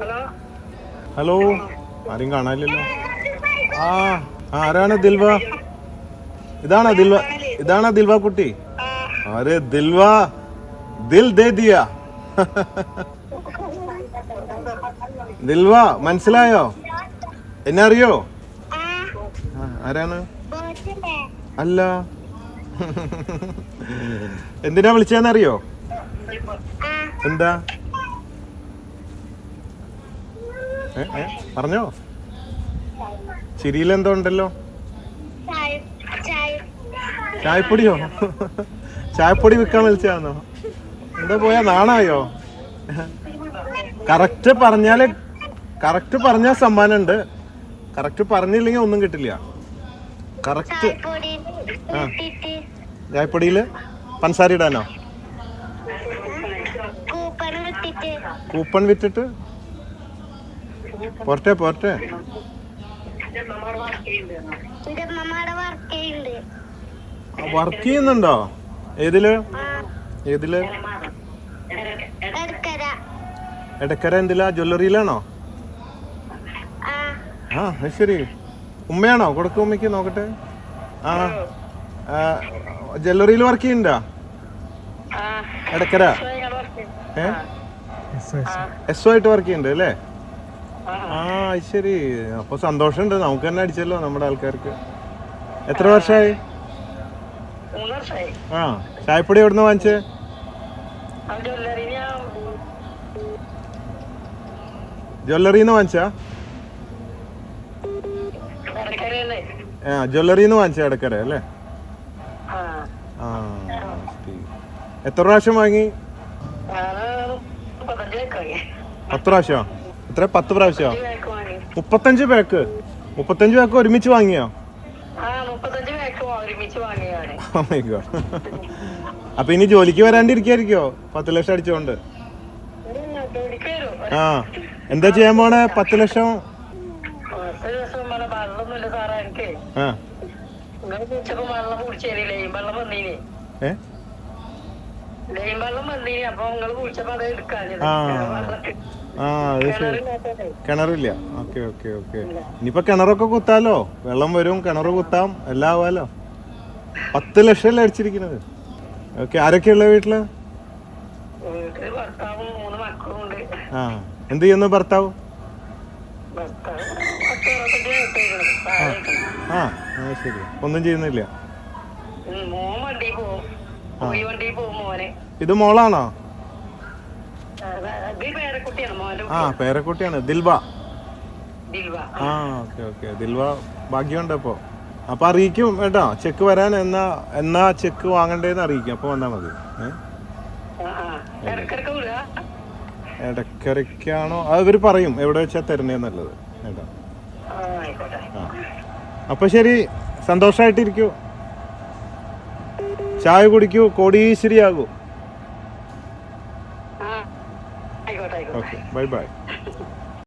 Hello, ആരും കാണാനില്ലല്ലോ. ആ ആരാണ് ദിൽവ? ഇതാണോ ദിൽവ കുട്ടി? അരെ ദിൽവ, ദിൽ ദേ ദിയ. ദിൽവ മനസ്സിലായോ? എന്നെ അറിയോ? ആരാണ്? അല്ല. എന്തിനാ വിളിച്ചതെന്നറിയോ? എന്താ പറഞ്ഞോ? ചിരിയിലെന്തോ ഉണ്ടല്ലോ. ചായപ്പൊടിയോ? ചായപ്പൊടി വിൽക്കാൻ വിളിച്ചാന്നോ? എന്താ പോയാ നാണായോ? കറക്റ്റ് പറഞ്ഞാൽ സമ്മാനം ഉണ്ട്. കറക്റ്റ് പറഞ്ഞില്ലെങ്കിൽ ഒന്നും കിട്ടില്ല. കറക്റ്റ്. ആ, ചായപ്പൊടിയില് പഞ്ചസാര ഇടാനോ? കൂപ്പൺ വിറ്റിട്ട് പോരട്ടെ. വർക്ക് ചെയ്യുന്നുണ്ടോ? ഏതില്? എടക്കര. എന്തിലാ? ജ്വല്ലറിയിലാണോ? ആ ശരി. ഉമ്മയാണോ? കൊടുക്കും ഉമ്മയ്ക്ക്, നോക്കട്ടെ. ആ, ജ്വല്ലറിയിൽ വർക്ക് ചെയ്യുന്നുണ്ടോ? എടക്കര. എസ് ഒ ആയിട്ട് വർക്ക് ചെയ്യുന്നുണ്ട് അല്ലേ? ആ ശരി. അപ്പൊ സന്തോഷമുണ്ട്. നമുക്ക് തന്നെ അടിച്ചല്ലോ നമ്മുടെ ആൾക്കാർക്ക്. എത്ര വർഷമായി? ആ, ചായപ്പൊടി എവിടുന്ന് വാങ്ങിച്ചേ? ജ്വല്ലറിന്ന് വാങ്ങിച്ചാ? ജ്വല്ലറിന്ന് വാങ്ങിച്ച എടക്കര അല്ലേ? ആ ശരി. എത്ര പ്രാവശ്യം വാങ്ങി? 10 പ്രാവശ്യം? എത്ര? 10 പ്രാവശ്യം? 35 പാക്ക്? 35 പാക്ക് ഒരുമിച്ച് വാങ്ങിയോ? അപ്പൊ ഇനി ജോലിക്ക് വരാണ്ടിരിക്കായിരിക്കോ 10 ലക്ഷം അടിച്ചോണ്ട്? ആ, എന്താ ചെയ്യാൻ പോണേ 10 ലക്ഷം? കിണറില്ല. ഓക്കെ. ഇനിയിപ്പോ കിണറൊക്കെ കുത്താലോ. വെള്ളം വരും, കിണറ് കുത്താം, എല്ലാം ആവാലോ. 10 ലക്ഷം അല്ലേ അടിച്ചിരിക്കുന്നത്. ഓക്കെ. ആരൊക്കെയുള്ള വീട്ടില്? ആ, എന്ത് ചെയ്യുന്നു ഭർത്താവ്? ആ ശരി. ഒന്നും ചെയ്യുന്നില്ല. ഇത് മോളാണോ? ആ, പേരക്കുട്ടിയാണ്. ദിൽവ. ആ ഓക്കെ. ദിൽവ ഭാഗ്യമുണ്ട്. അപ്പൊ അറിയിക്കും കേട്ടോ. ചെക്ക് വരാൻ എന്നാ ചെക്ക് വാങ്ങണ്ടേന്ന് അറിയിക്കും. അപ്പൊ വന്നാ മതി. ഇടക്കരക്കാണോ? അത് ഇവര് പറയും എവിടെ വെച്ചാ തരണേന്നുള്ളത് കേട്ടോ. അപ്പൊ ശരി, സന്തോഷായിട്ടിരിക്കൂ, ചായ കുടിക്കൂ, കോടീശ്വരിയാകൂ. Okay, by.